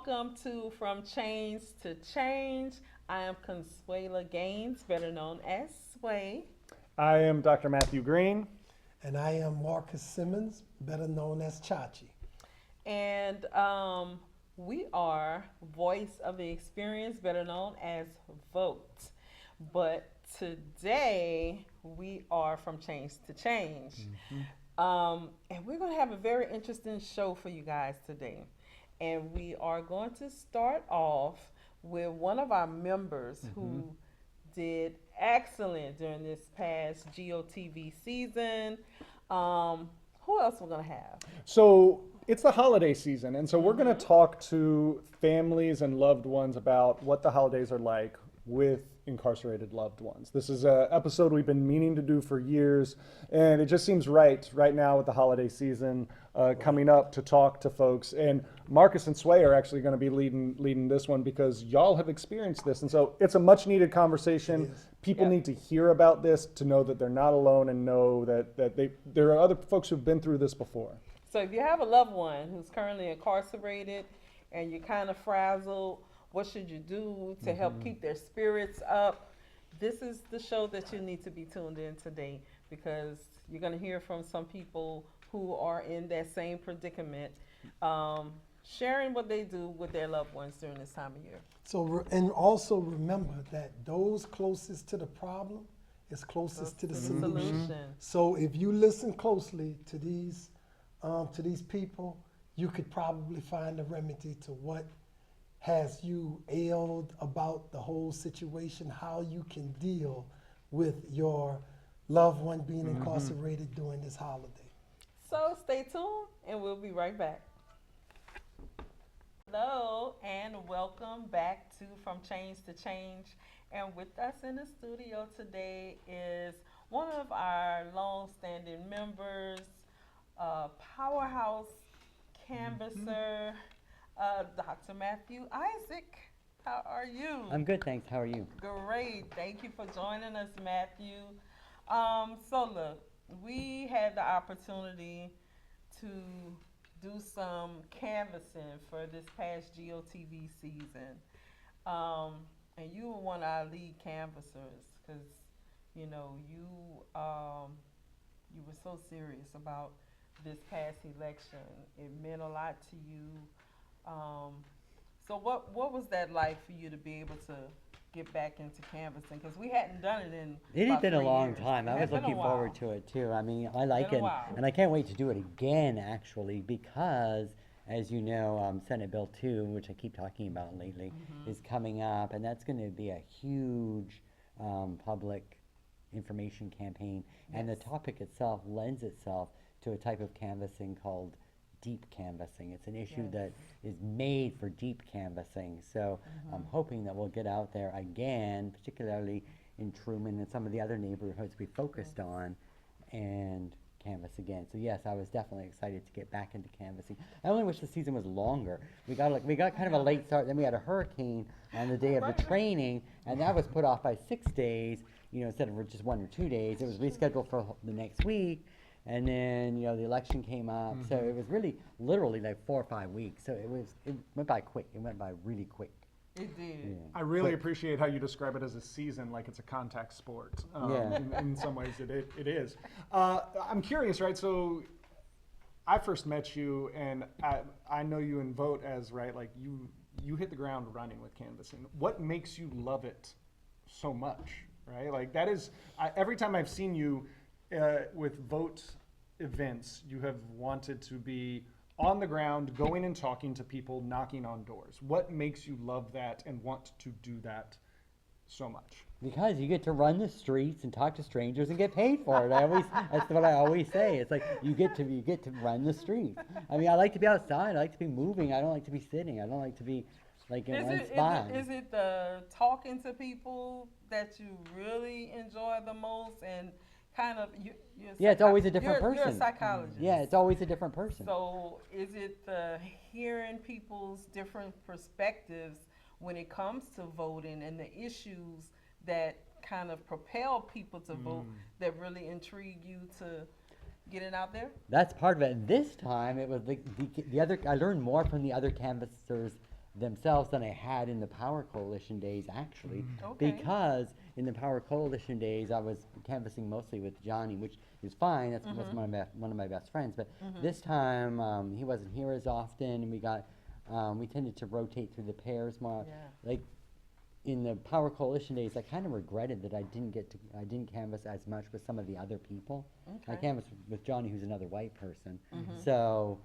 welcome to From Change to Change. I am Consuela Gaines, better known as Sway. I am Dr. Matthew Green. And I am Marcus Simmons, better known as Chachi. And we are Voice of the Experience, better known as Vote. But today we are From Change to Change. And we're going to have a very interesting show for you guys today. And we are going to start off with one of our members who did excellent during this past GOTV season. Who else we're going to have? So it's the holiday season, and so we're going to talk to families and loved ones about what the holidays are like with incarcerated loved ones. This is an episode we've been meaning to do for years, and it just seems right now with the holiday season coming up to talk to folks. And Marcus and Sway are actually going to be leading this one because y'all have experienced this, and so it's a much needed conversation. People need to hear about this to know that they're not alone and know that there are other folks who've been through this before. So if you have a loved one who's currently incarcerated and you're kind of frazzled, what should you do to help keep their spirits up? This is the show that you need to be tuned in today, because you're going to hear from some people who are in that same predicament, sharing what they do with their loved ones during this time of year. So, and also remember that those closest to the problem is closest to the solution. So if you listen closely to these people, you could probably find a remedy to what has you ailed about the whole situation, how you can deal with your loved one being incarcerated during this holiday. So stay tuned and we'll be right back. Hello and welcome back to From Change to Change. And with us in the studio today is one of our long-standing members, powerhouse canvasser, Dr. Matthew Isaac. How are you? I'm good, thanks. How are you? Great. Thank you for joining us, Matthew. So look, we had the opportunity to do some canvassing for this past GOTV season. And you were one of our lead canvassers because, you know, you were so serious about this past election. It meant a lot to you. So what was that like for you to be able to get back into canvassing? Because we hadn't done it in It about had been a 3 long years. time. I was looking forward to it too. I mean, I like Been it, a while. and I can't wait to do it again, actually, because, as you know, Senate Bill 2, which I keep talking about lately, is coming up, and that's going to be a huge public information campaign. And the topic itself lends itself to a type of canvassing called deep canvassing. It's an issue that is made for deep canvassing. So I'm hoping that we'll get out there again, particularly in Truman and some of the other neighborhoods we focused on, and canvas again. So yes, I was definitely excited to get back into canvassing. I only wish the season was longer. We got kind of a late start. Then we had a hurricane on the day of the training, and that was put off by 6 days. You know, instead of just 1 or 2 days, it was rescheduled for the next week. And then, you know, the election came up, so it was really, literally like 4 or 5 weeks. So it went by quick. It went by really quick. It did. Yeah. I really appreciate how you describe it as a season, like it's a contact sport. In some ways, it is. I'm curious, right? So I first met you, and I know you in Vote as, right, like you hit the ground running with canvassing. What makes you love it so much, right? Like that is, every time I've seen you with Vote events, you have wanted to be on the ground, going and talking to people, knocking on doors. What makes you love that and want to do that so much? Because you get to run the streets and talk to strangers and get paid for it. That's what I always say. It's like you get to run the streets. I mean, I like to be outside. I like to be moving. I don't like to be sitting. I don't like to be like in one spot. Is it the talking to people that you really enjoy the most, and kind of it's always a different You're a person. psychologist. Yeah, it's always a different person. So is it the hearing people's different perspectives when it comes to voting and the issues that kind of propel people to vote that really intrigue you to get it out there? That's part of it. And this time, it was the other. I learned more from the other canvassers themselves than I had in the Power Coalition days, actually. Okay. Because in the Power Coalition days, I was canvassing mostly with Johnny, which is fine. That's one of my best friends. But this time, he wasn't here as often, and we tended to rotate through the pairs more. Yeah. Like in the Power Coalition days, I kind of regretted that I didn't canvass as much with some of the other people. I Okay. canvassed with Johnny, who's another white person. So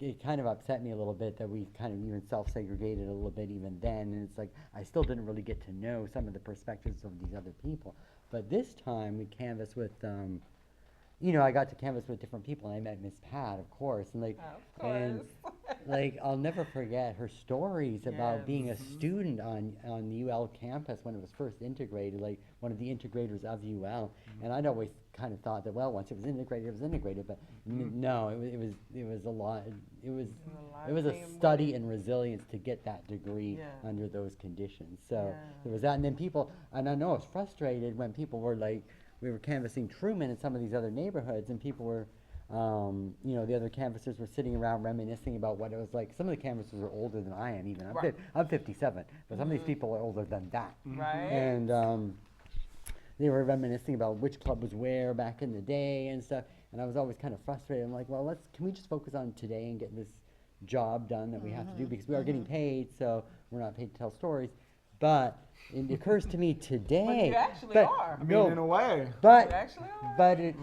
it kind of upset me a little bit that we kind of even self-segregated a little bit even then, and it's like I still didn't really get to know some of the perspectives of these other people. But this time we canvassed with, I got to canvass with different people, and I met Miss Pat, of course, and Of and course. I'll never forget her stories about being a Yes. student on the UL campus when it was first integrated, like one of the integrators of UL. And I'd always kind of thought that, well, once it was integrated, but no, it was a lot. It was a it was lot a came study with in resilience to get that degree Yeah. under those conditions. So Yeah. there was that, and then people, and I know I was frustrated when people were like, we were canvassing Truman and some of these other neighborhoods, and people were, the other canvassers were sitting around reminiscing about what it was like. Some of the canvassers are older than I am even. Right. I'm 57, but some of these people are older than that. Right. And they were reminiscing about which club was where back in the day and stuff. And I was always kind of frustrated. I'm like, well, can we just focus on today and get this job done that we have to do, because we are getting paid, so we're not paid to tell stories. But it occurs to me today. you actually but, are. I mean, no, in a way. but You actually are. but it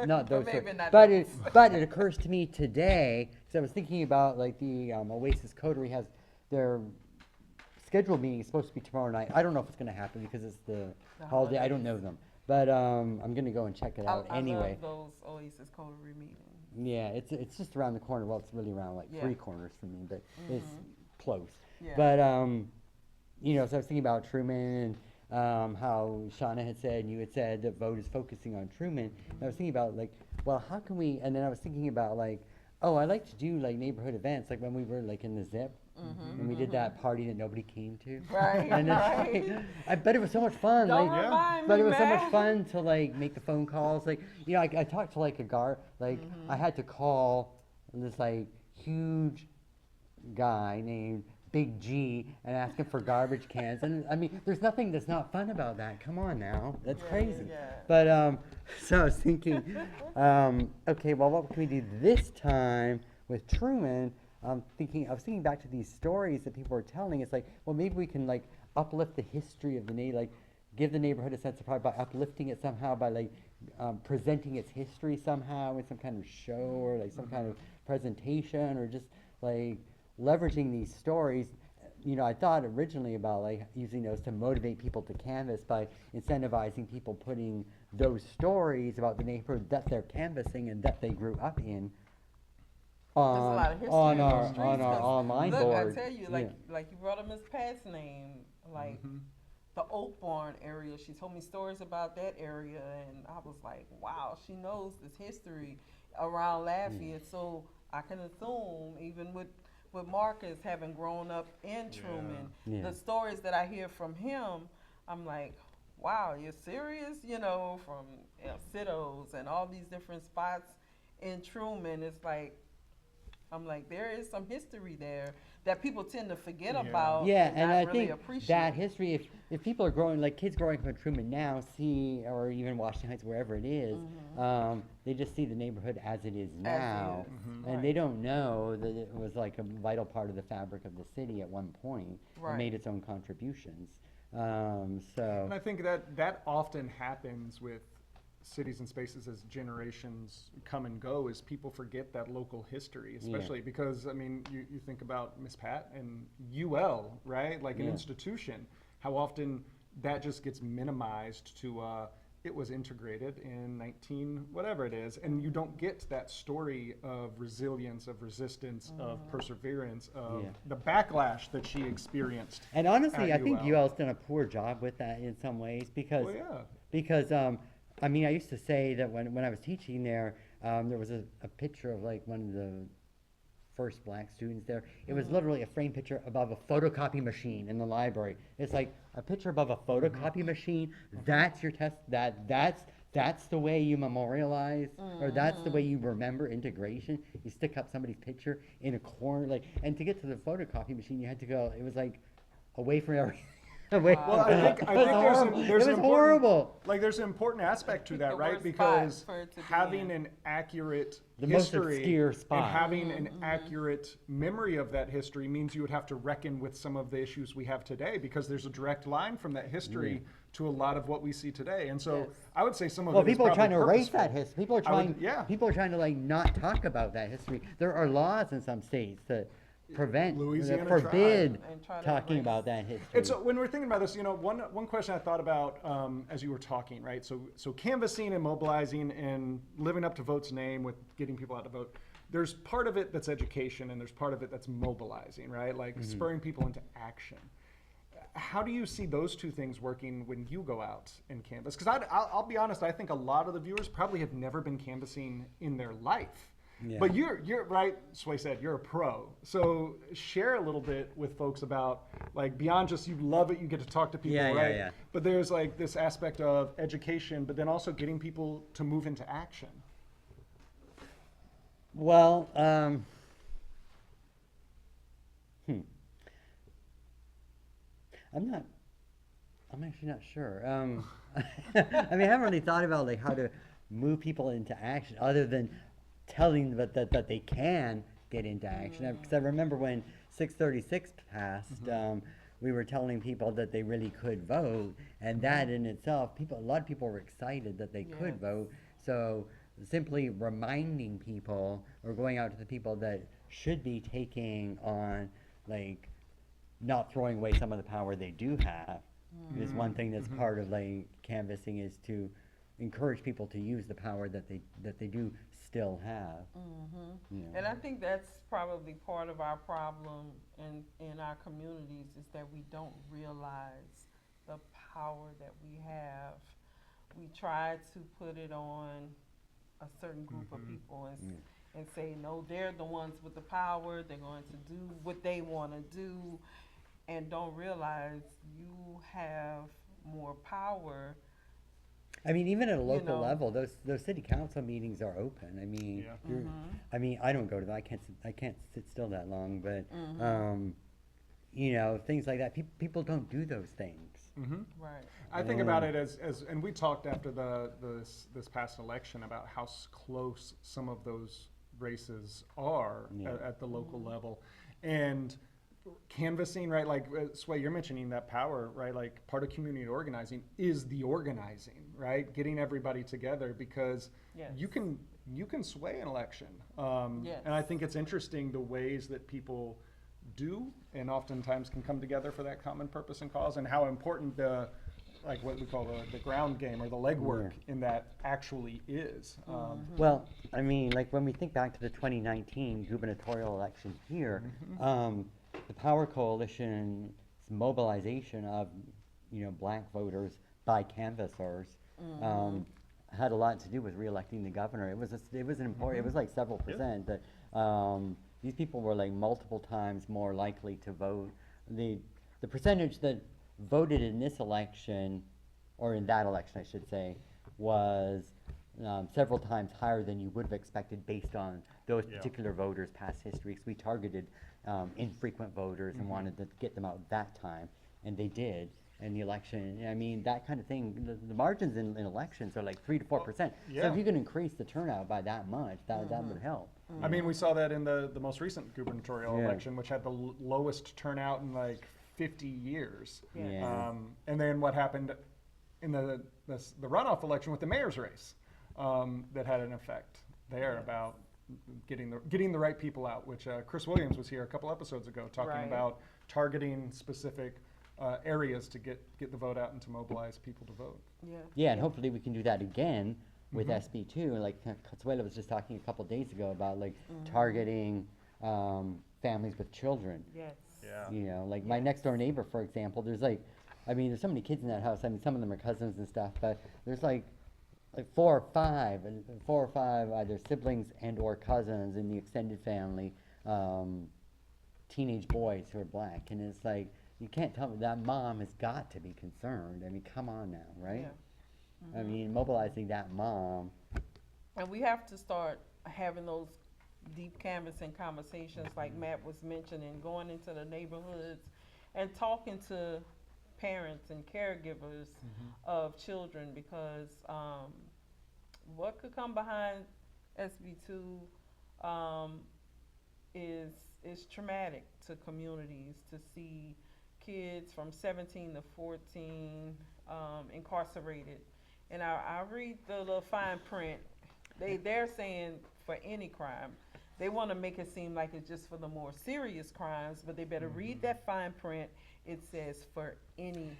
not those maybe stories. not But those. but it occurs to me today, because I was thinking about like the Oasis Coterie has their scheduled meeting is supposed to be tomorrow night. I don't know if it's going to happen because it's the holiday. I don't know them, but I'm going to go and check it out I anyway. love those Oasis Coterie meetings. Yeah, it's just around the corner. Well, it's really around like Yeah. 3 corners from me, but it's close. Yeah. But so I was thinking about Truman and how Shauna had said and you had said that vote is focusing on Truman. And I was thinking about like, well, how can we? And then I was thinking about like, oh, I like to do like neighborhood events, like when we were like in the Zip. And we did that party that nobody came to. Right, And it's right. like, I bet it was so much fun. Don't like, remind but me, it was so much man. fun to like make the phone calls. Like, I talked to like I had to call this like huge guy named Big G and ask him for garbage cans. And I mean, there's nothing that's not fun about that. Come on now, that's crazy. yeah. But so I was thinking, okay, well, what can we do this time with Truman? I was thinking back to these stories that people were telling. It's like, well, maybe we can like uplift the history of the neighborhood, like give the neighborhood a sense of pride by uplifting it somehow, by like presenting its history somehow in some kind of show or like some kind of presentation, or just like leveraging these stories. I thought originally about like using those to motivate people to canvass by incentivizing people putting those stories about the neighborhood that they're canvassing and that they grew up in There's a lot of history on in our those streets, 'cause online look, board. I tell you, like you brought up Miss Pat's name, like the Oak Barn area. She told me stories about that area, and I was like, wow, she knows this history around Lafayette. So I can assume, even with Marcus having grown up in Truman, Yeah. the stories that I hear from him, I'm like, wow, you're serious? From Citto's and all these different spots in Truman. It's like, I'm like, there is some history there that people tend to forget Yeah. about. Yeah, and not I really think appreciate. that history, if people are growing, like kids growing up in Truman now see, or even Washington Heights, wherever it is, they just see the neighborhood as it is now. And they Right. don't know that it was like a vital part of the fabric of the city at one point Right. and made its own contributions. And So, I think that often happens with cities and spaces as generations come and go, is people forget that local history, especially because, I mean, you think about Miss Pat and UL, right? Like an Yeah. institution, how often that just gets minimized to, it was integrated in 19 whatever it is, and you don't get that story of resilience, of resistance, of perseverance, of Yeah. the backlash that she experienced. and honestly, at I think UL. UL's done a poor job with that in some ways because Well, yeah. because I mean, I used to say that when I was teaching there, there was a picture of like one of the first black students there. It was literally a frame picture above a photocopy machine in the library. It's like a picture above a photocopy machine. That's your test. That's that's the way you memorialize, or that's the way you remember integration. You stick up somebody's picture in a corner, like, and to get to the photocopy machine, you had to go. It was like away from everything. Away Well, from, I think it was horrible. there's It was an important, horrible. like there's an important aspect to Pick that, the right? worst Because spot for it to be having in. an accurate The most history obscure and spot. having an accurate memory of that history means you would have to reckon with some of the issues we have today, because there's a direct line from that history to a lot of what we see today. And so Yes. I would say some of Well, it is people are trying probably to erase that purposeful. history. People are I would- trying. yeah. People are trying to like not talk about that history. There are laws in some states that prevent, Louisiana that forbid And try to talking erase. about that history. And so when we're thinking about this, one question I thought about as you were talking, right? So canvassing and mobilizing and living up to vote's name with getting people out to vote. There's part of it that's education, and there's part of it that's mobilizing, right? Like spurring people into action. How do you see those two things working when you go out and canvass? Because I'll be honest, I think a lot of the viewers probably have never been canvassing in their life. Yeah. But you're right, Sway said, you're a pro. So share a little bit with folks about, like, beyond just you love it, you get to talk to people, Yeah, yeah, right? yeah. But there's like this aspect of education, but then also getting people to move into action. Well, I'm actually not sure. I mean, I haven't really thought about like how to move people into action, other than telling them that they can get into action. Because I remember when 636 passed, we were telling people that they really could vote, and that in itself, a lot of people were excited that they could Yes. vote. So simply reminding people, or going out to the people that should be taking on, like, not throwing away some of the power they do have, is one thing that's part of like canvassing, is to encourage people to use the power that they do still have. You know. And I think that's probably part of our problem in our communities, is that we don't realize the power that we have. We try to put it on a certain group of people and say, no, they're the ones with the power, they're going to do what they want to do, and don't realize you have more power. I mean, even at a local know. level, those city council meetings are open. I mean, Yeah. I mean, I don't go to them. I can't sit still that long. But things like that. People don't do those things. Right. I think about it as and we talked after this past election about how close some of those races are at the local level, and canvassing, right? Like Sway, you're mentioning that power, right? Like part of community organizing is the organizing, right? Getting everybody together, because Yes. you can sway an election, Yes. and I think it's interesting the ways that people do and oftentimes can come together for that common purpose and cause, and how important the, like what we call the ground game or the legwork in that actually is. Well, I mean, like when we think back to the 2019 gubernatorial election here, the Power Coalition's mobilization of, black voters by canvassers had a lot to do with reelecting the governor. It was an important. It was like several percent that these people were like multiple times more likely to vote. The percentage that voted in this election, or in that election, I should say, was several times higher than you would have expected based on those particular voters' past history. 'Cause we targeted infrequent voters and wanted to get them out that time, and they did. And the election, I mean, that kind of thing, the margins in elections are like 3 to 4%. So yeah. if you can increase the turnout by that much, that would help. I mean, we saw that in the most recent gubernatorial Yeah. election, which had the lowest turnout in like 50 years. Yeah. And then what happened in the runoff election with the mayor's race, that had an effect there about getting the right people out, which Chris Williams was here a couple episodes ago talking Right. about targeting specific areas to get the vote out and to mobilize people to vote. Yeah. Yeah, and hopefully we can do that again with SB2. Like Consuela was just talking a couple days ago about like targeting families with children. Yes. Yeah. Like my next door neighbor, for example, there's there's so many kids in that house. I mean, some of them are cousins and stuff, but there's like 4 or 5 either siblings and or cousins in the extended family, teenage boys who are black, and it's like, you can't tell me that mom has got to be concerned. I mean, come on now, right? Yeah. I mean, mobilizing that mom. And we have to start having those deep canvassing conversations like Matt was mentioning, going into the neighborhoods and talking to parents and caregivers of children, because what could come behind SB2 um, is is traumatic to communities, to see kids from 17 to 14 incarcerated. And I read the little fine print. They're saying for any crime. They want to make it seem like it's just for the more serious crimes, but they better read that fine print. It says for any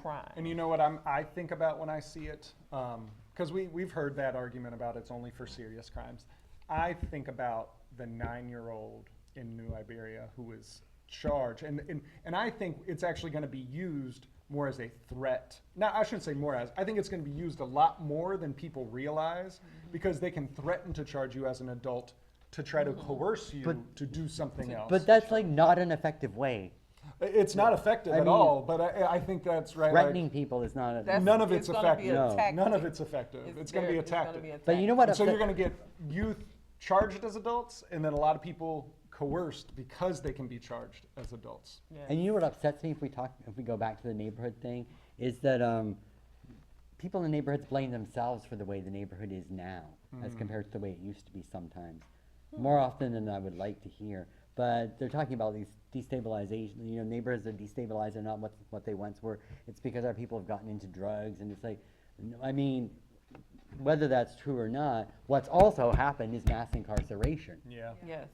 crime. And you know what I think about when I see it? Because we've heard that argument about it's only for serious crimes. I think about the 9-year-old in New Iberia who was charged. And I think it's actually going to be used more as a threat. Now, I shouldn't say more as. I think it's going to be used a lot more than people realize, because they can threaten to charge you as an adult to try to coerce you to do something else. But that's like not an effective way. It's not effective at all, but I think that's right. Threatening people is not. None of it's gonna be effective. a tactic. None of it's effective. It's going to be a tactic. But you know what? And so you're going to get youth charged as adults, and then a lot of people coerced because they can be charged as adults. Yeah. And you know what upsets me if we go back to the neighborhood thing, is that people in neighborhoods blame themselves for the way the neighborhood is now, as compared to the way it used to be sometimes. More often than I would like to hear. But they're talking about these destabilization, neighborhoods are destabilized, are not what they once were. It's because our people have gotten into drugs, and it's like, I mean, whether that's true or not, what's also happened is mass incarceration. Yeah. Yes.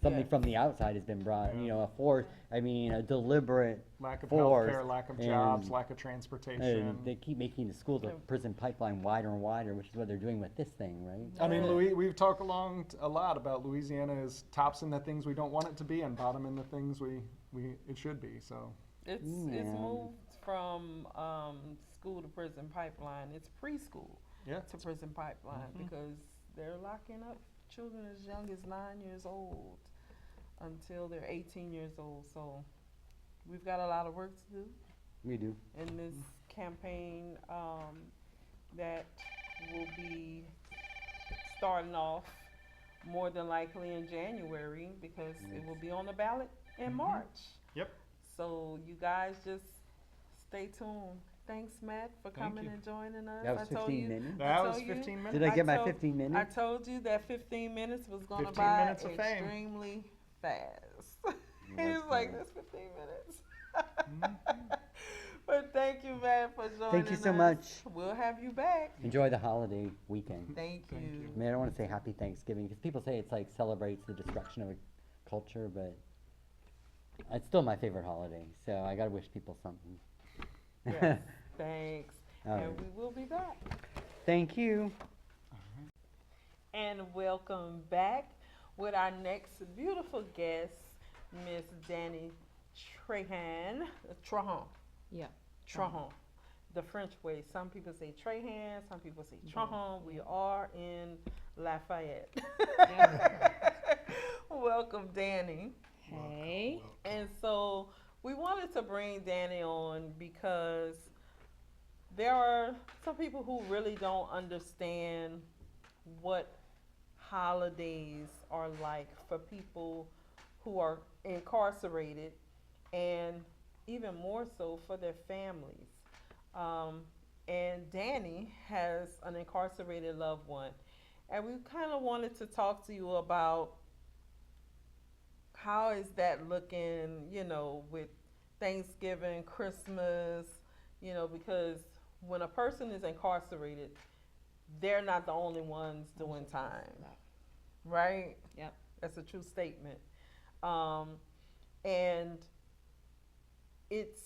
Something Yes. from the outside has been brought, a deliberate Lack of force. healthcare, lack of and- jobs, lack of transportation. And they keep making the school to prison pipeline wider and wider, which is what they're doing with this thing, right? I mean, we've talked a lot about Louisiana is tops in the things we don't want it to be and bottom in the things it should be. So It's moved from school to prison pipeline. It's preschool yeah, to prison pipeline, because they're locking up children as young as 9 years old until they're 18 years old. So we've got a lot of work to do We do. in this campaign that will be starting off more than likely in January, because it will be on the ballot in March. Yep. So you guys just stay tuned. Thanks, Matt, for Thank coming you. and joining us. That was I told 15 you, minutes. That was told you. 15 minutes. Did I get my told- 15 minutes? I told you that 15 minutes was going to 15 by minutes of fame. extremely fast. He That's was like, cool. that's 15 minutes. But thank you, Matt, for joining us. Thank you so much. We'll have you back. Enjoy the holiday weekend. Thank Thank you. I mean, I don't want to say happy Thanksgiving, because people say it's like celebrates the destruction of a culture, but it's still my favorite holiday, so I gotta wish people something. Yes, thanks. All And right. we will be back. Thank you. And welcome back with our next beautiful guest, Miss Danny Trahan. Yeah. Trahan. The French way. Some people say Trahan, some people say Trahan. We are in Lafayette. Welcome, Danny. Hey. And so we wanted to bring Danny on because there are some people who really don't understand what holidays are like for people who are incarcerated, and even more so for their families. And Danny has an incarcerated loved one. And we kind of wanted to talk to you about how is that looking, with Thanksgiving, Christmas, because when a person is incarcerated, they're not the only ones doing time, right? Yep. That's a true statement. And it's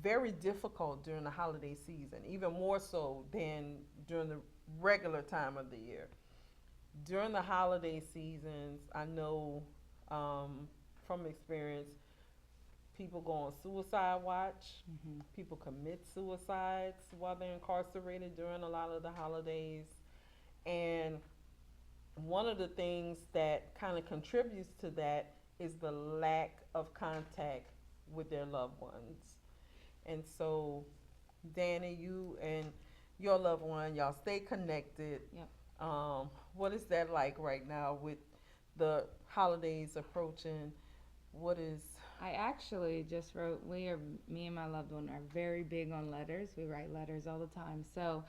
very difficult during the holiday season, even more so than during the regular time of the year. During the holiday seasons, I know from experience, people go on suicide watch. People commit suicides while they're incarcerated during a lot of the holidays. And one of the things that kind of contributes to that is the lack of contact with their loved ones. And so, Danny, you and your loved one. Y'all stay connected. Yep. What is that like right now with the holidays approaching? What is I actually just wrote, me and my loved one are very big on letters. We write letters all the time. So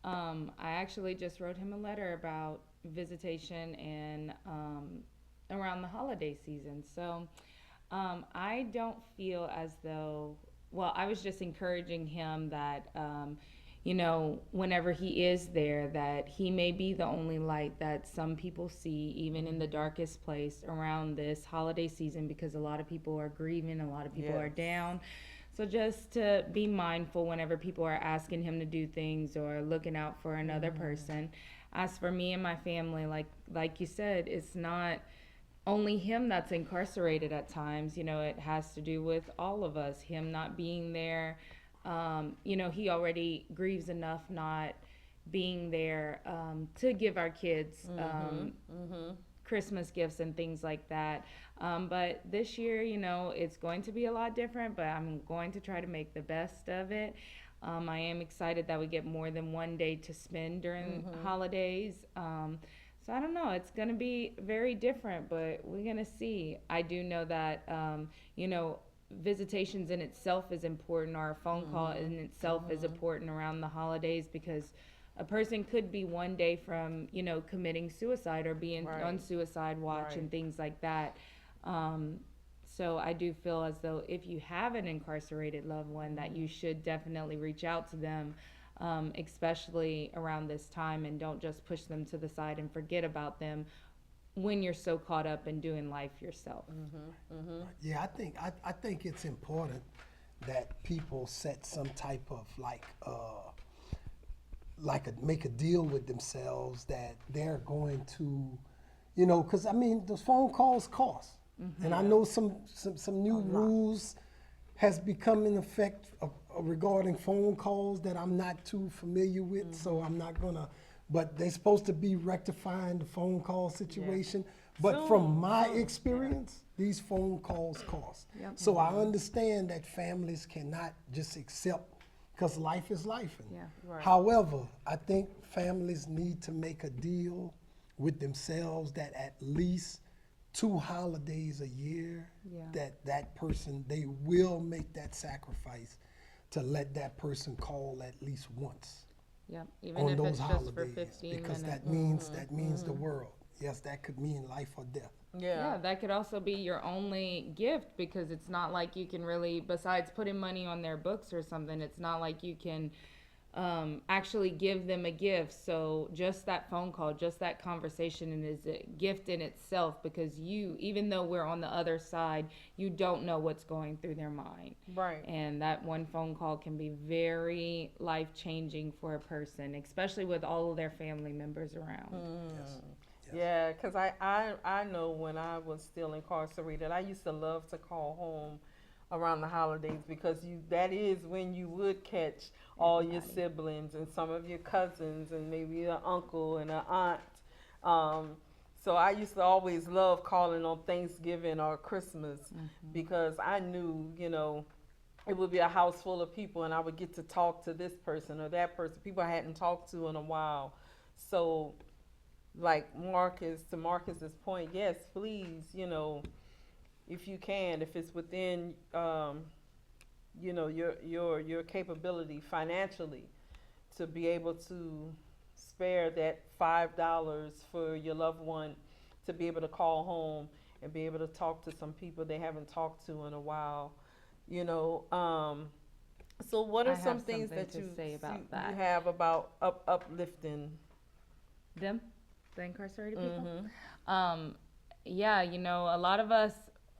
I actually just wrote him a letter about visitation and around the holiday season. So I don't feel as though, well, I was just encouraging him that, whenever he is there, that he may be the only light that some people see, even in the darkest place around this holiday season, because a lot of people are grieving, a lot of people are Yes. down. So just to be mindful whenever people are asking him to do things or looking out for another person. As for me and my family, like you said, it's not only him that's incarcerated at times. It has to do with all of us. Him not being there, he already grieves enough not being there to give our kids Christmas gifts and things like that. But this year, it's going to be a lot different, but I'm going to try to make the best of it. I am excited that we get more than one day to spend during holidays. So I don't know. It's going to be very different, but we're going to see. I do know that, visitations in itself is important, or a phone call in itself is important around the holidays, because a person could be one day from, committing suicide or being Right. on suicide watch Right. and things like that. So I do feel as though if you have an incarcerated loved one, that you should definitely reach out to them, especially around this time, and don't just push them to the side and forget about them when you're so caught up in doing life yourself. Yeah, I think it's important that people set some type of make a deal with themselves that they're going to, because I mean those phone calls cost, and I know some new rules has become in effect regarding phone calls that I'm not too familiar with, so I'm not gonna. But they're supposed to be rectifying the phone call situation. But from my experience, these phone calls cost. Yep. So I understand that families cannot just accept, because life is life. Yeah. Right. However, I think families need to make a deal with themselves that at least 2 holidays a year, Yeah. that person, they will make that sacrifice to let that person call at least once Yep. Even on if those it's just for holidays, 15 because minutes. that means the world. Yes, that could mean life or death. Yeah, that could also be your only gift, because it's not like you can really, besides putting money on their books or something, it's not like you can actually give them a gift. So just that phone call, just that conversation is a gift in itself, because even though we're on the other side, you don't know what's going through their mind. Right. And that one phone call can be very life-changing for a person, especially with all of their family members around. Yes. Yeah, because I know when I was still incarcerated, I used to love to call home around the holidays, because that is when you would catch all your Everybody. siblings and some of your cousins and maybe an uncle and an aunt. So I used to always love calling on Thanksgiving or Christmas, because I knew, it would be a house full of people, and I would get to talk to this person or that person, people I hadn't talked to in a while. So, like to Marcus's point, yes, please, if you can, if it's within, your capability financially, to be able to spare that $5 for your loved one, to be able to call home and be able to talk to some people they haven't talked to in a while, you know. So what I are have some things something that to you say about you that. have about uplifting? Them, the incarcerated Mm-hmm. people. Yeah, a lot of us.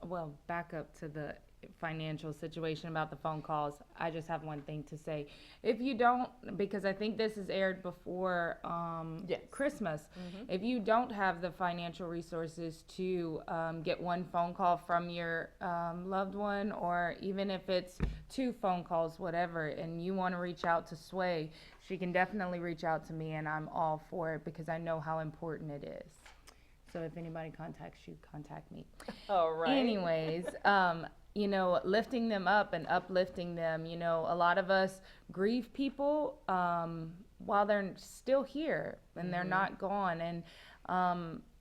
Well, back up to the financial situation about the phone calls. I just have one thing to say. If you don't, because I think this is aired before Yes. Christmas. If you don't have the financial resources to get one phone call from your loved one, or even if it's 2 phone calls, whatever, and you want to reach out to Sway, she can definitely reach out to me, and I'm all for it, because I know how important it is. So if anybody contacts you, contact me. All right. Anyways, lifting them up and uplifting them. A lot of us grieve people while they're still here and they're not gone. And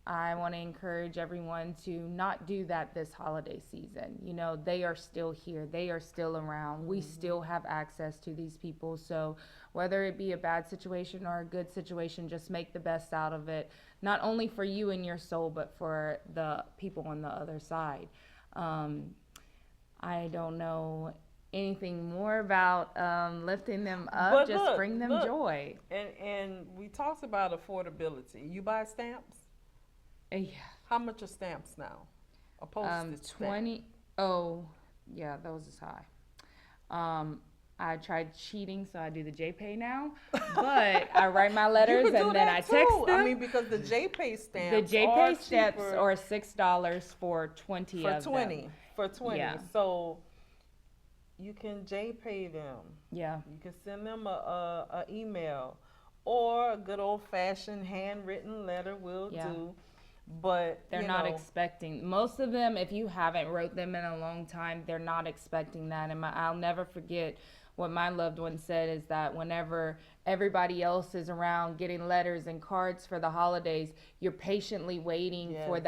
I want to encourage everyone to not do that this holiday season. You know, they are still here, they are still around. We still have access to these people. So whether it be a bad situation or a good situation, just make the best out of it, not only for you and your soul, but for the people on the other side. I don't know anything more about lifting them up. But just look, bring them look, joy. And we talked about affordability. You buy stamps? Yeah. How much are stamps now? A postage stamp. 20. Oh, yeah, those is high. I tried cheating, so I do the JPay now. But I write my You letters could do and then that I too. text them. I mean, because the JPay The stamps JPay stamps cheaper are $6 for 20 for of 20. them. For 20. Yeah. So you can JPay them. Yeah. You can send them a email, or a good old fashioned handwritten letter will Yeah. do. But They're you not know, expecting, most of them, if you haven't wrote them in a long time, they're not expecting that. And I'll never forget what my loved one said, is that whenever everybody else is around getting letters and cards for the holidays, you're patiently waiting for Yes.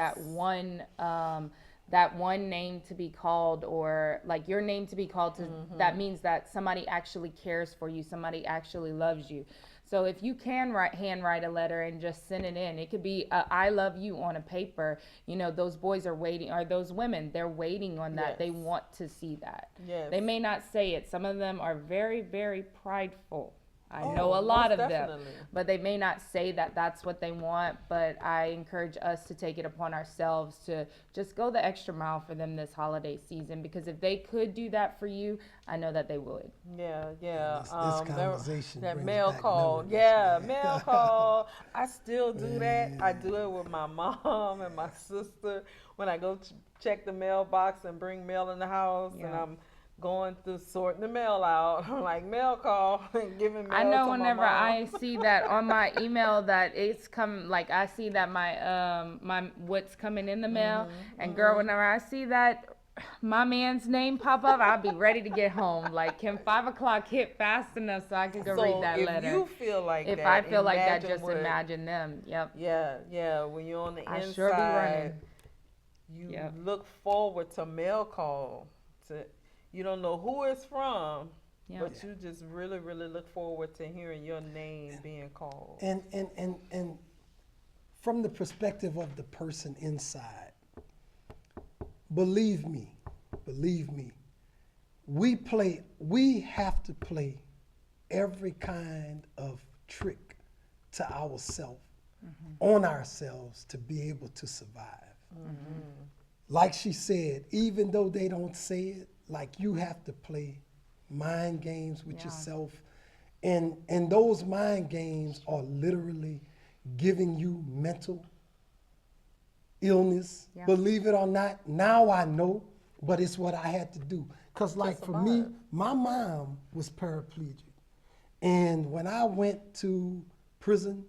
that one name to be called, or like your name to be called to, that means that somebody actually cares for you, somebody actually loves you. So if you can handwrite a letter and just send it in, it could be I love you on a paper. You know, those boys are waiting, or those women, they're waiting on that. Yes. They want to see that. Yes. They may not say it. Some of them are very, very prideful. I Oh, know a lot most of definitely. them, but they may not say that that's what they want. But I encourage us to take it upon ourselves to just go the extra mile for them this holiday season, because if they could do that for you, I know that they would. Yeah. This That- conversation that brings mail back call. memories, Yeah, man. mail call. I still do that. I do it with my mom and my sister when I go check the mailbox and bring mail in the house, and Yeah. I'm going through sorting the mail out. I'm like, mail call and giving mail I know to whenever my mom. I see that on my email that it's come, like I see that my what's coming in the mail, and girl, whenever I see that my man's name pop up, I'll be ready to get home. Like, can 5 o'clock hit fast enough so I can go So read that if letter? you feel like If that, I feel like that, imagine just what- imagine them. Yep. Yeah. When you're on the I inside, sure be running. you Yep. look forward to mail call. You don't know who it's from, Yeah. but you just really, really look forward to hearing your name being called. And from the perspective of the person inside, believe me, we have to play every kind of trick to ourselves, on ourselves, to be able to survive. Like she said, even though they don't say it, like, you have to play mind games with Yeah. yourself. And those mind games are literally giving you mental illness. Yeah. Believe it or not, now I know, but it's what I had to do. Because, like, for me, survive. my mom was paraplegic. And when I went to prison,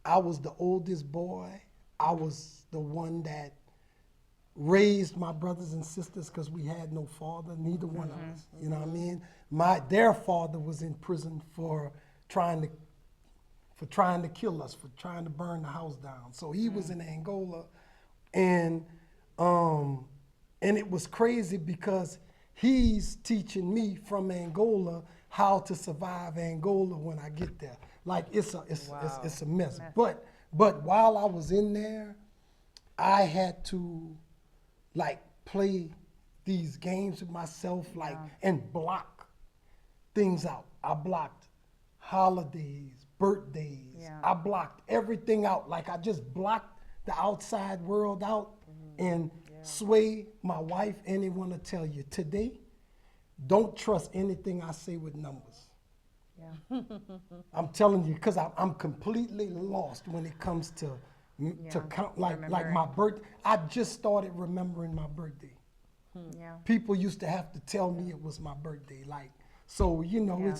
I was the oldest boy. I was the one that raised my brothers and sisters, because we had no father, neither one of us. You know what I mean? Their father was in prison for trying to kill us, for trying to burn the house down. So he was in Angola, and it was crazy because he's teaching me from Angola how to survive Angola when I get there. Like, it's a mess. But while I was in there, I had to, like, play these games with myself, like, and block things out. I blocked holidays, birthdays. Yeah. I blocked everything out. Like, I just blocked the outside world out. And Sway, my wife, anyone will tell you today, don't trust anything I say with numbers. Yeah. I'm telling you, because I'm completely lost when it comes to count, like my birth. I just started remembering my birthday. Yeah. People used to have to tell me it was my birthday. Like, so, you know, Yeah.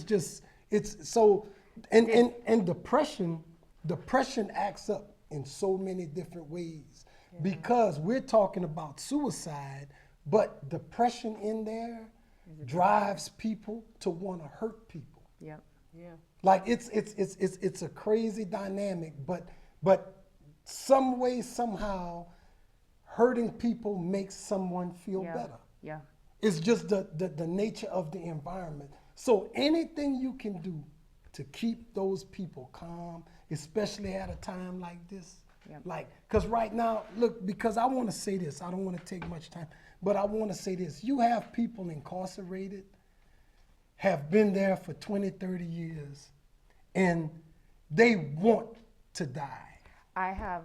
it's so, and depression acts up in so many different ways, because we're talking about suicide, but depression in there drives people to want to hurt people. Yep. Yeah. Like it's a crazy dynamic, but some way somehow hurting people makes someone feel Yeah. better. Yeah. It's just the nature of the environment. So anything you can do to keep those people calm, especially at a time like this, Yep. like, because right now, look, because I want to say this, I don't want to take much time, but I want to say this. You have people incarcerated, have been there for 20, 30 years, and they want to die. I have,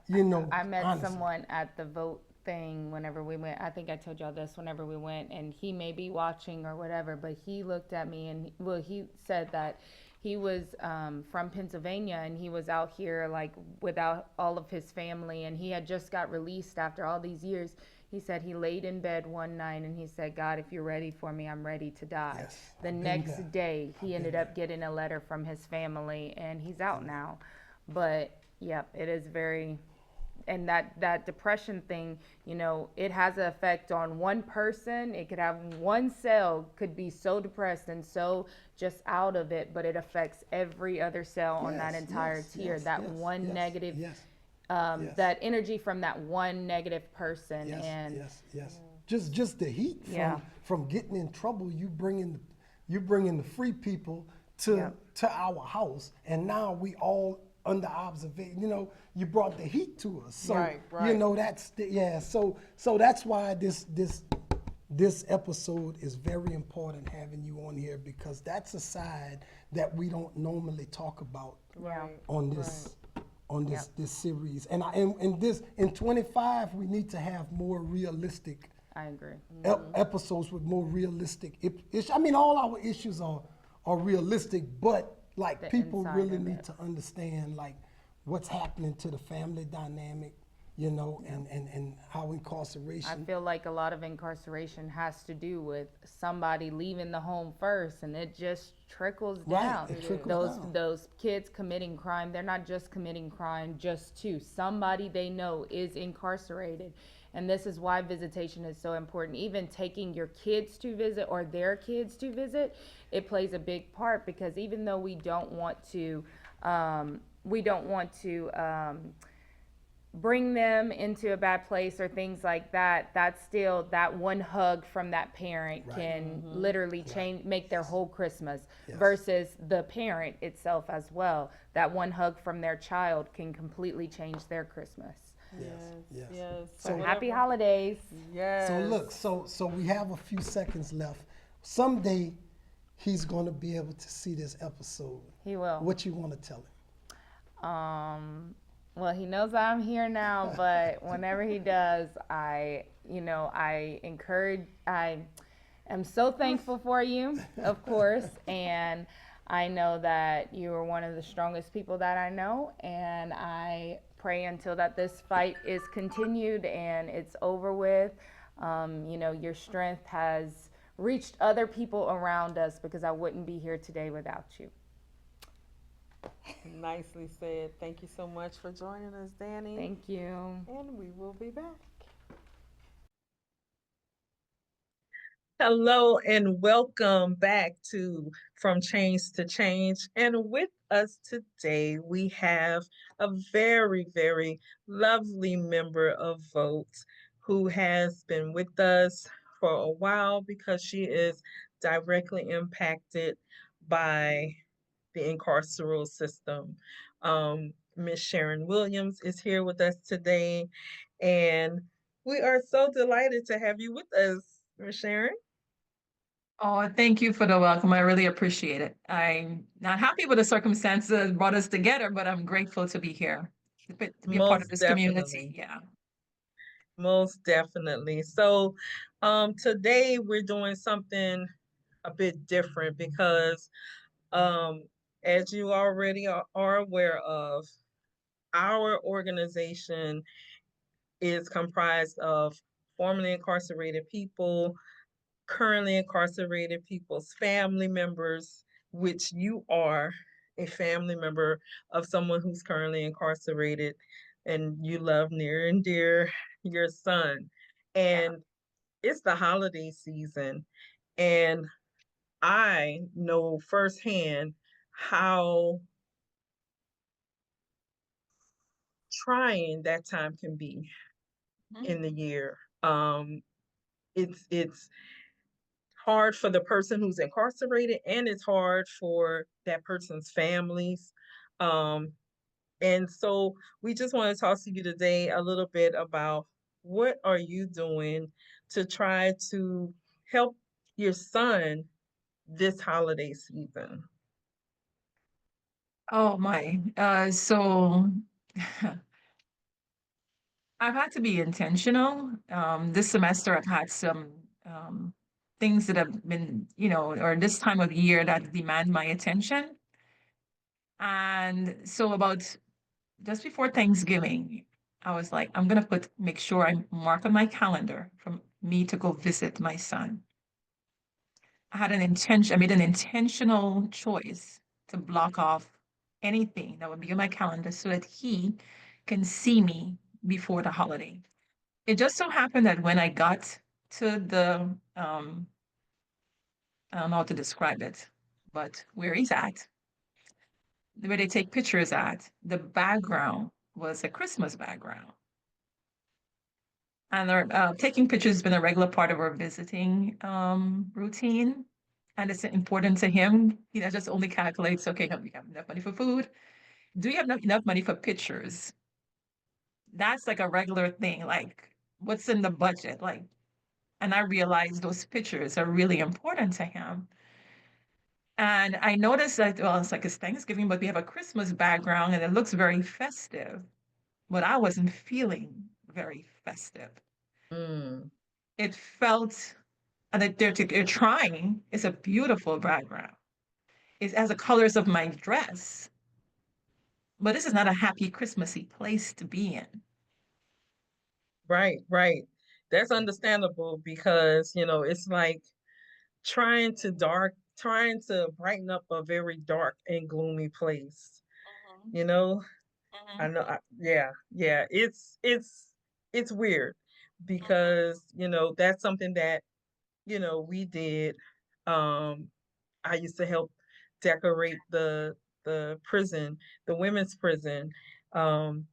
You know, I met honestly. someone at the vote thing whenever we went. I think I told y'all this whenever we went, and he may be watching or whatever, but he looked at me and, well, he said that he was from Pennsylvania and he was out here like without all of his family, and he had just got released after all these years. He said he laid in bed one night and he said, God, if you're ready for me, I'm ready to die. Yes, The I've been next there. day, he I've ended been up getting a letter from his family and he's out now. But yeah, it is very, and that depression thing, you know, it has an effect on one person. It could have one cell could be so depressed and so just out of it, but it affects every other cell on that Yes, entire yes, tier. yes, That yes, one yes, negative, yes, yes. that energy from that one negative person, Yes, and yes. Just the heat Yeah. from getting in trouble. You bringing the free people to Yep. to our house, and now we all under observation. You know, you brought the heat to us. So Right, you right. know yeah. So that's why this episode is very important having you on here, because that's a side that we don't normally talk about Right. on this series. And this in 25 we need to have more realistic I agree. episodes with more realistic I mean, all our issues are realistic, but like The people inside really of need it. to understand like what's happening to the family dynamic, you know, and how I incarceration. feel like a lot of incarceration has to do with somebody leaving the home first, and it just trickles Right, down. it trickles those down. those kids committing crime, they're not just committing crime just to somebody they know is incarcerated. And this is why visitation is so important. Even taking your kids to visit or their kids to visit, it plays a big part, because even though we don't want to bring them into a bad place or things like that, that's still that one hug from that parent Right. can literally change, make their whole Christmas, Yes. versus the parent itself as well. That one hug from their child can completely change their Christmas. Yes. Yes. So So- happy holidays. Yes. So look, so we have a few seconds left. Someday he's going to be able to see this episode. He will. What you want to tell him? Well, he knows I'm here now, but whenever he does, I am so thankful for you, of course, and I know that you are one of the strongest people that I know, and I pray until that this fight is continued and it's over with. Your strength has reached other people around us, because I wouldn't be here today without you. Nicely said. Thank you so much for joining us, Danny. Thank you. And we will be back. Hello and welcome back to From Change to Change. And with us today, we have a very, very lovely member of Vote who has been with us for a while because she is directly impacted by the incarceral system. Miss Sharon Williams is here with us today, and we are so delighted to have you with us, Miss Sharon. Oh, thank you for the welcome. I really appreciate it. I'm not happy with the circumstances that brought us together, but I'm grateful to be here, to be a part of Most this definitely. community. Yeah. Most definitely. So, today we're doing something a bit different because, um, as you already are aware of, our organization is comprised of formerly incarcerated people, currently incarcerated people's family members, which you are a family member of someone who's currently incarcerated, and you love near and dear your son. And it's the holiday season, and I know firsthand how trying that time can be in the year. It's hard for the person who's incarcerated, and it's hard for that person's families. Um, and so we just want to talk to you today a little bit about what are you doing to try to help your son this holiday season. Oh my. So I've had to be intentional. This semester, I've had some things that have been, or this time of year that demand my attention. And so, about just before Thanksgiving, I was like, I'm gonna make sure I mark on my calendar for me to go visit my son. I made an intentional choice to block off anything that would be on my calendar so that he can see me before the holiday. It just so happened that when I got to I don't know how to describe it, but where he's at, where they take pictures at, the background was a Christmas background. And taking pictures has been a regular part of our visiting routine. And it's important to him. He just only calculates, okay, we have enough money for food. Do you have enough money for pictures? That's like a regular thing. Like, what's in the budget? Like, and I realized those pictures are really important to him. And I noticed that, well, it's Thanksgiving, but we have a Christmas background and it looks very festive. But I wasn't feeling very festive. Mm, It felt, and they're trying. It's a beautiful background. It has the colors of my dress, but this is not a happy Christmassy place to be in. right, right. That's understandable because, it's like trying to brighten up a very dark and gloomy place. Mhm, You know, I mhm, know. Yeah, yeah. It's weird mhm, because that's something that we did. Um, I used to help decorate the prison, the women's prison, um,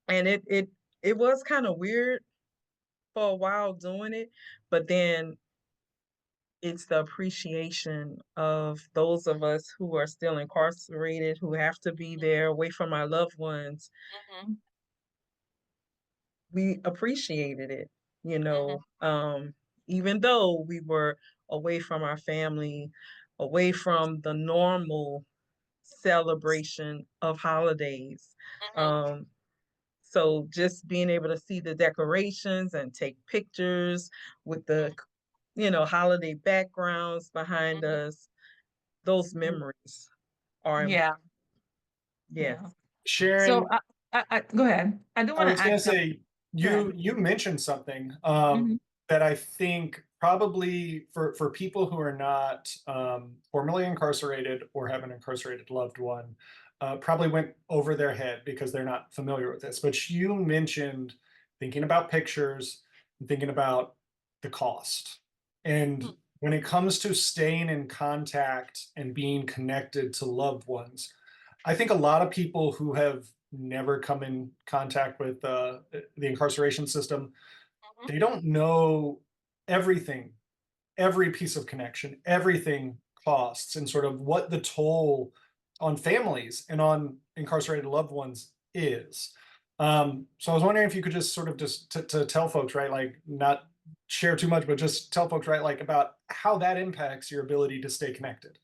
and it was kind of weird for a while doing it, but then it's the appreciation of those of us who are still incarcerated, who have to be there away from our loved ones. mhm, We appreciated it, you mhm, know, even though we were away from our family, away from the normal celebration of holidays. mhm, Um, so just being able to see the decorations and take pictures with the, holiday backgrounds behind mhm. us, those memories are, Yeah, yes. yeah. So Sharon, go ahead. I do I want to was add gonna something. say Go ahead. you mentioned something Mhm, that I think probably for people who are not formerly incarcerated or have an incarcerated loved one, probably went over their head because they're not familiar with this. But you mentioned thinking about pictures and thinking about the cost. And when it comes to staying in contact and being connected to loved ones, I think a lot of people who have never come in contact with the incarceration system, mhm, they don't know everything, every piece of connection, everything costs, and sort of what the toll on families and on incarcerated loved ones is. So I was wondering if you could just sort of just to tell folks, right, like not share too much, but just tell folks, right, like about how that impacts your ability to stay connected.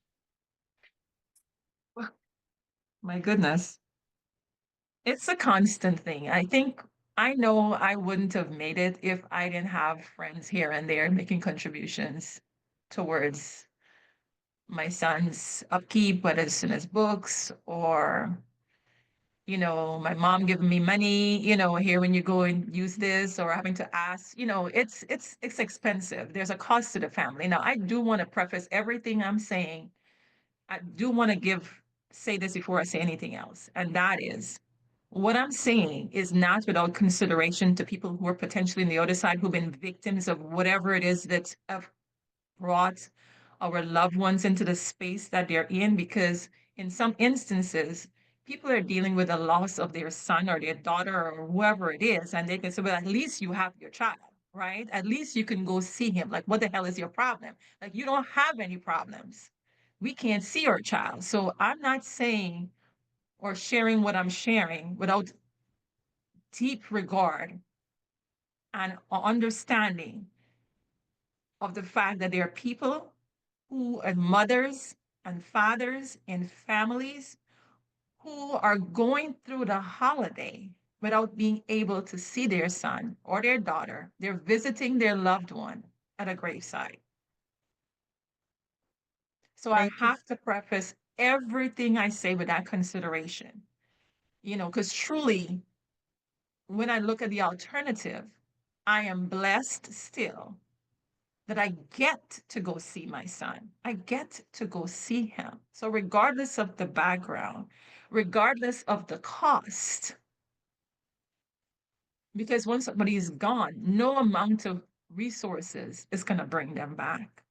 My goodness. It's a constant thing. I know I wouldn't have made it if I didn't have friends here and there making contributions towards my son's upkeep, whether it's in his books or, my mom giving me money, here when you go and use this or having to ask, it's expensive. There's a cost to the family. Now, I do want to preface everything I'm saying. I do want to say this before I say anything else, and that is what I'm saying is not without consideration to people who are potentially on the other side who've been victims of whatever it is that have brought our loved ones into the space that they're in, because In some instances, people are dealing with the loss of their son or their daughter or whoever it is, and they can say, well, at least you have your child, right? At least you can go see him. Like, what the hell is your problem? Like, you don't have any problems. We can't see our child. So I'm not saying or sharing what I'm sharing without deep regard and understanding of the fact that there are people who are mothers and fathers in families who are going through the holiday without being able to see their son or their daughter. They're visiting their loved one at a gravesite. So I Thank you. have to preface everything I say with that consideration, because truly, when I look at the alternative, I am blessed still that I get to go see my son. I get to go see him. So, regardless of the background, regardless of the cost, because once somebody is gone, no amount of resources is going to bring them back.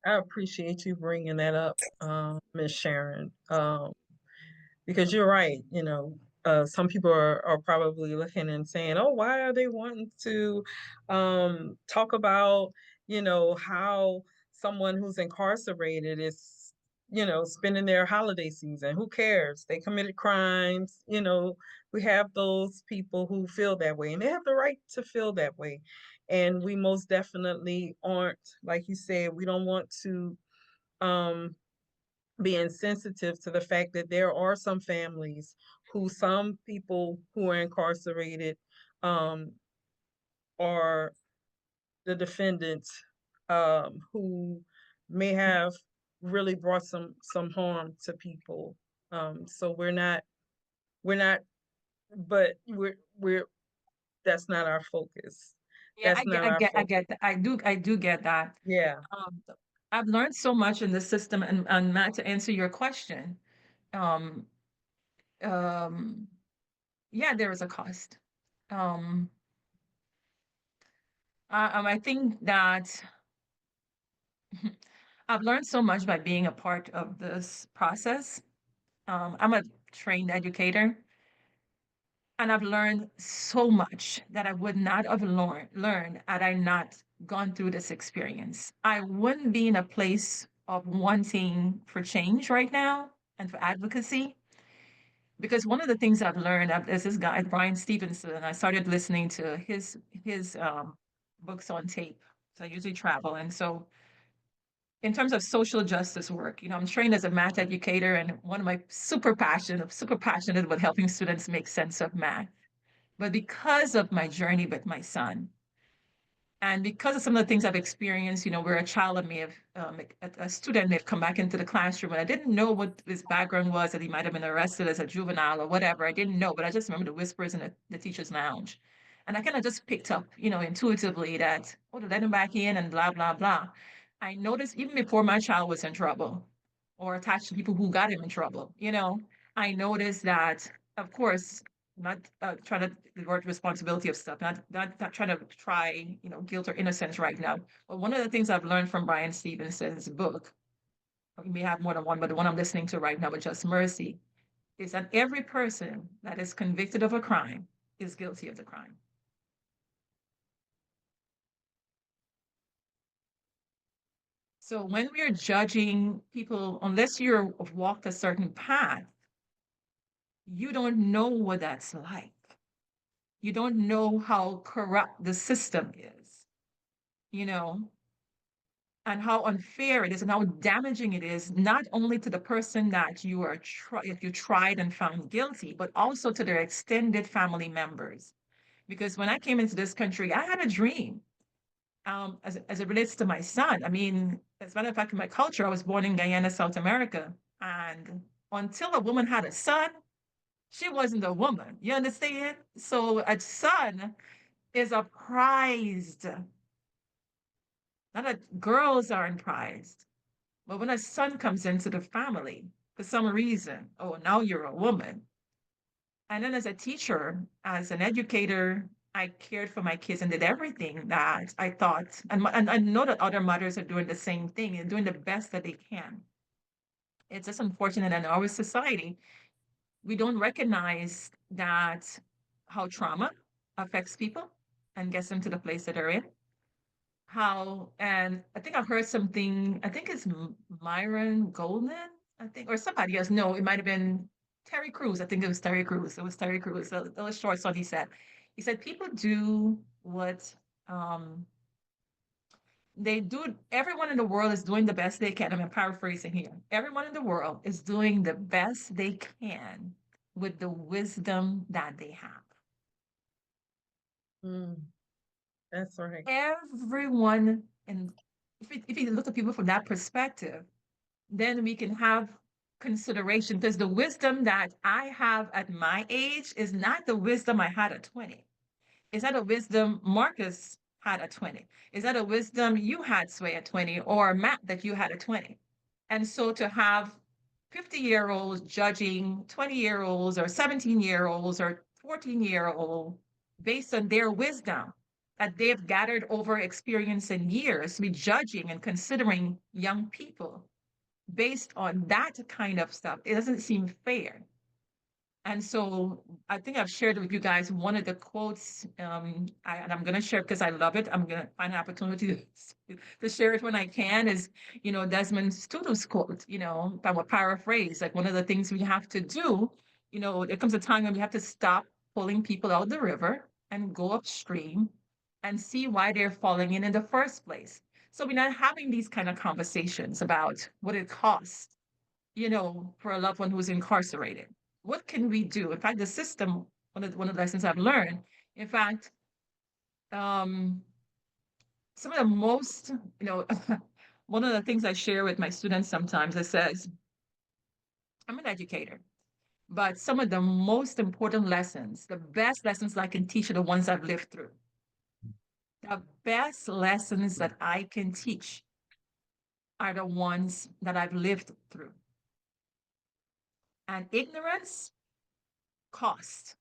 I appreciate you bringing that up, Miss Sharon. Because you're right, some people are probably looking and saying, oh, why are they wanting to talk about, how someone who's incarcerated is, spending their holiday season? Who cares? They committed crimes. We have those people who feel that way, and they have the right to feel that way. And we most definitely aren't, like you said, we don't want to um, be insensitive to the fact that there are some families who some people who are incarcerated um, are the defendants who may have really brought some harm to people. So we're not, but we're that's not our focus. Yeah, That's not our I focus. get that. I do get that. Yeah. Um, I've learned so much in the system, and Matt, to answer your question, um, um, yeah, there is a cost. Um, I think that I've learned so much by being a part of this process. I'm a trained educator, and I've learned so much that I would not have learned had I not gone through this experience. I wouldn't be in a place of wanting for change right now and for advocacy, because one of the things I've learned, there's this guy Brian Stevenson, and I started listening to his books on tape. So I usually travel, and so in terms of social justice work, I'm trained as a math educator, and one of my super passionate about helping students make sense of math. But because of my journey with my son, and because of some of the things I've experienced, where a child may have, a student may have come back into the classroom, and I didn't know what his background was, that he might have been arrested as a juvenile or whatever. I didn't know, but I just remember the whispers in the teacher's lounge. And I kind of just picked up, intuitively that, oh, to let him back in and blah, blah, blah. I noticed even before my child was in trouble or attached to people who got him in trouble, I noticed that, of course, not trying to divert responsibility of stuff, not trying to try, guilt or innocence right now. But one of the things I've learned from Brian Stevenson's book, we may have more than one, but the one I'm listening to right now with Just Mercy, is that every person that is convicted of a crime is guilty of the crime. So when we're judging people, unless you're walked a certain path, you don't know what that's like. You don't know how corrupt the system is, you know, and how unfair it is and how damaging it is, not only to the person that if you tried and found guilty, but also to their extended family members. Because when I came into this country, I had a dream, as it relates to my son. I mean, as a matter of fact, in my culture, I was born in Guyana, South America. And until a woman had a son, she wasn't a woman. You understand? So a son is a prized, not that girls aren't prized, but when a son comes into the family for some reason, oh, now you're a woman. And then as a teacher, as an educator, I cared for my kids and did everything that I thought, and I know that other mothers are doing the same thing and doing the best that they can. It's just unfortunate in our society, we don't recognize that how trauma affects people and gets them to the place that they're in. How, and I think I've heard something, I think it's Myron Goldman, I think, or somebody else. No, it might have been Terry Crews. I think it was Terry Crews. It was Terry Crews. That was short. So he said, people do what um, they do. Everyone in the world is doing the best they can. I'm paraphrasing here. Everyone in the world is doing the best they can with the wisdom that they have. Mm, that's right. Everyone, and if you look at people from that perspective, then we can have consideration, because the wisdom that I have at my age is not the wisdom I had at 20. Is that a wisdom Marcus had at 20? Is that a wisdom you had, Sway, at 20, or Matt that you had at 20? And so to have 50-year-olds judging 20-year-olds or 17-year-olds or 14-year-old based on their wisdom that they've gathered over experience and years, to be judging and considering young people based on that kind of stuff, it doesn't seem fair. And so I think I've shared with you guys one of the quotes, and I'm going to share because I love it. I'm going to find an opportunity to share it when I can. Is, Desmond Tutu's quote. If I would paraphrase, like, one of the things we have to do, there comes a time when we have to stop pulling people out of the river and go upstream and see why they're falling in the first place. So we're not having these kind of conversations about what it costs, for a loved one who's incarcerated. What can we do? In fact, the system, one of the lessons I've learned, in fact, um, some of the most, one of the things I share with my students sometimes, I says, I'm an educator, but some of the most important lessons, the best lessons I can teach are the ones I've lived through. The best lessons that I can teach are the ones that I've lived through. And ignorance costs.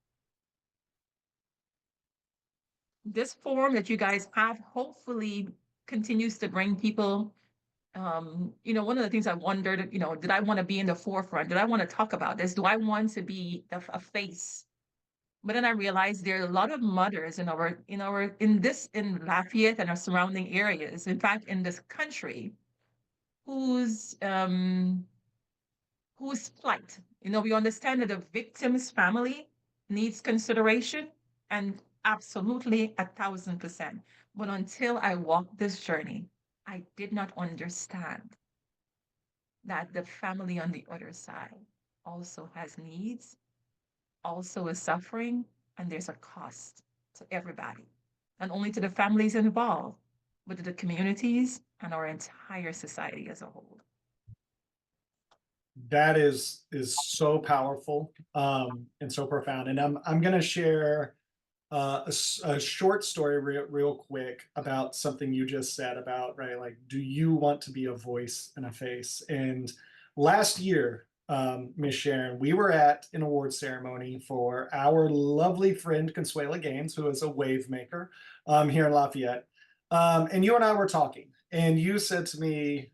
This forum that you guys have hopefully continues to bring people. One of the things I wondered, did I want to be in the forefront? Did I want to talk about this? Do I want to be a face? But then I realized there are a lot of mothers in Lafayette and our surrounding areas, in fact, in this country, whose plight. We understand that the victim's family needs consideration, and absolutely 1,000%. But until I walked this journey, I did not understand that the family on the other side also has needs, also is suffering, and there's a cost to everybody, not only to the families involved, but to the communities and our entire society as a whole. That is so powerful, and so profound. And I'm going to share a short story real quick about something you just said about, right, like, do you want to be a voice and a face? And last year, Miss Sharon, we were at an award ceremony for our lovely friend Consuela Gaines, who is a wave maker here in Lafayette. And you and I were talking, and you said to me,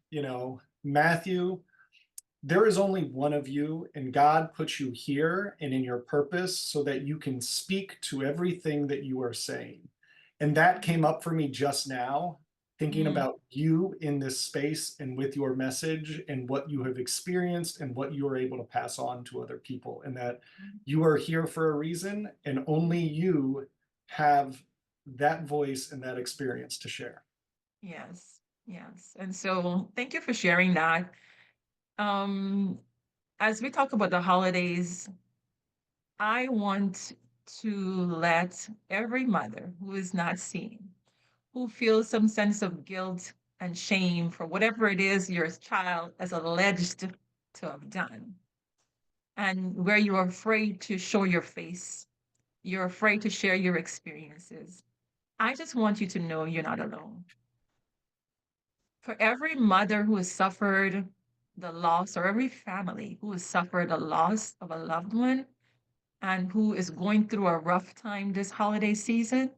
Matthew, there is only one of you, and God put you here and in your purpose so that you can speak to everything that you are saying. And that came up for me just now, thinking about you in this space and with your message and what you have experienced and what you are able to pass on to other people, and that you are here for a reason, and only you have that voice and that experience to share. Yes, yes. And so thank you for sharing that. Um, as we talk about the holidays, I want to let every mother who is not seen, who feels some sense of guilt and shame for whatever it is your child is alleged to have done, and where you're afraid to show your face, you're afraid to share your experiences. I just want you to know you're not alone. For every mother who has suffered the loss, or every family who has suffered the loss of a loved one and who is going through a rough time this holiday season,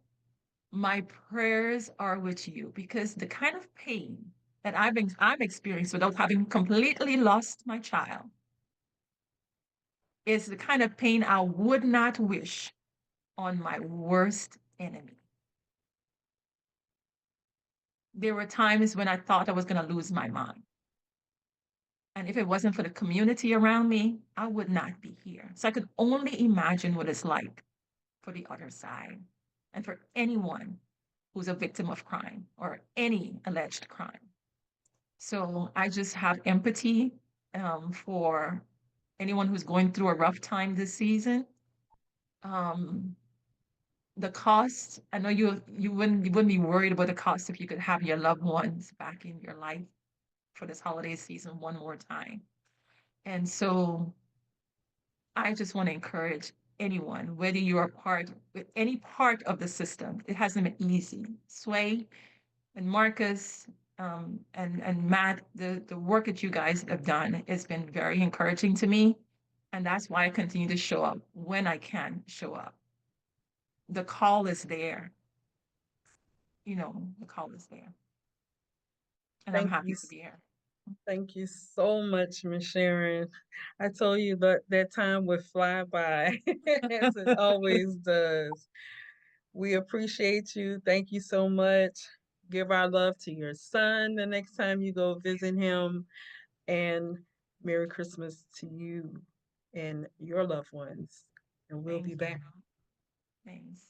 my prayers are with you, because the kind of pain that I've experienced without having completely lost my child is the kind of pain I would not wish on my worst enemy. There were times when I thought I was going to lose my mind. And if it wasn't for the community around me, I would not be here. So I could only imagine what it's like for the other side and for anyone who's a victim of crime or any alleged crime. So I just have empathy for anyone who's going through a rough time this season. Um, the cost, I know you wouldn't be worried about the cost if you could have your loved ones back in your life for this holiday season one more time. And so I just want to encourage anyone, whether you're a part with any part of the system, it hasn't been easy. Sway and Marcus and Matt, the work that you guys have done has been very encouraging to me. And that's why I continue to show up when I can show up. The call is there. The call is there. And I'm Thank happy you. to be here. Thank you so much, Miss Sharon. I told you that that time would fly by, as it always does. We appreciate you. Thank you so much. Give our love to your son the next time you go visit him. And Merry Christmas to you and your loved ones. And we'll be Thank you. back. Thanks.